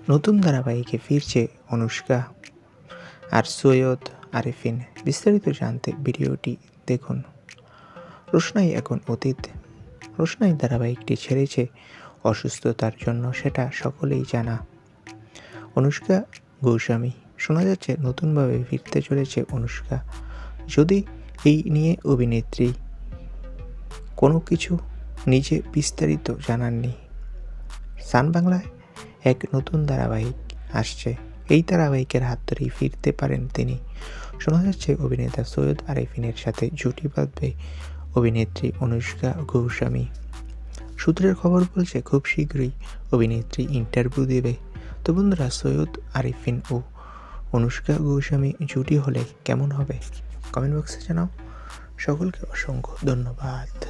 নতুন ধারাবাহিকে ফিরছে অনুষ্কা আর সৈয়দ আরিফিন। বিস্তারিত জানতে ভিডিওটি দেখুন। রোশনাই এখন অতীত। রোশনাই ধারাবাহিকটি ছেড়েছে অসুস্থতার জন্য, সেটা সকলেই জানা। অনুষ্কা গোস্বামী, শোনা যাচ্ছে নতুনভাবে ফিরতে চলেছে অনুষ্কা। যদি এই নিয়ে অভিনেত্রী কোনো কিছু নিজে বিস্তারিত জানাননি। সান বাংলায় এক নতুন ধারাবাহিক আসছে, এই ধারাবাহিকের হাত ধরেই ফিরতে পারেন তিনি। শোনা যাচ্ছে অভিনেতা সৈয়দ আরিফিনের সাথে জুটি বাঁধবে অভিনেত্রী অনুষ্কা গোস্বামী। সূত্রের খবর বলছে খুব শীঘ্রই অভিনেত্রী ইন্টারভিউ দেবে। তো বন্ধুরা, সৈয়দ আরিফিন ও অনুষ্কা গোস্বামী জুটি হলে কেমন হবে কমেন্ট বক্সে জানাও। সকলকে অসংখ্য ধন্যবাদ।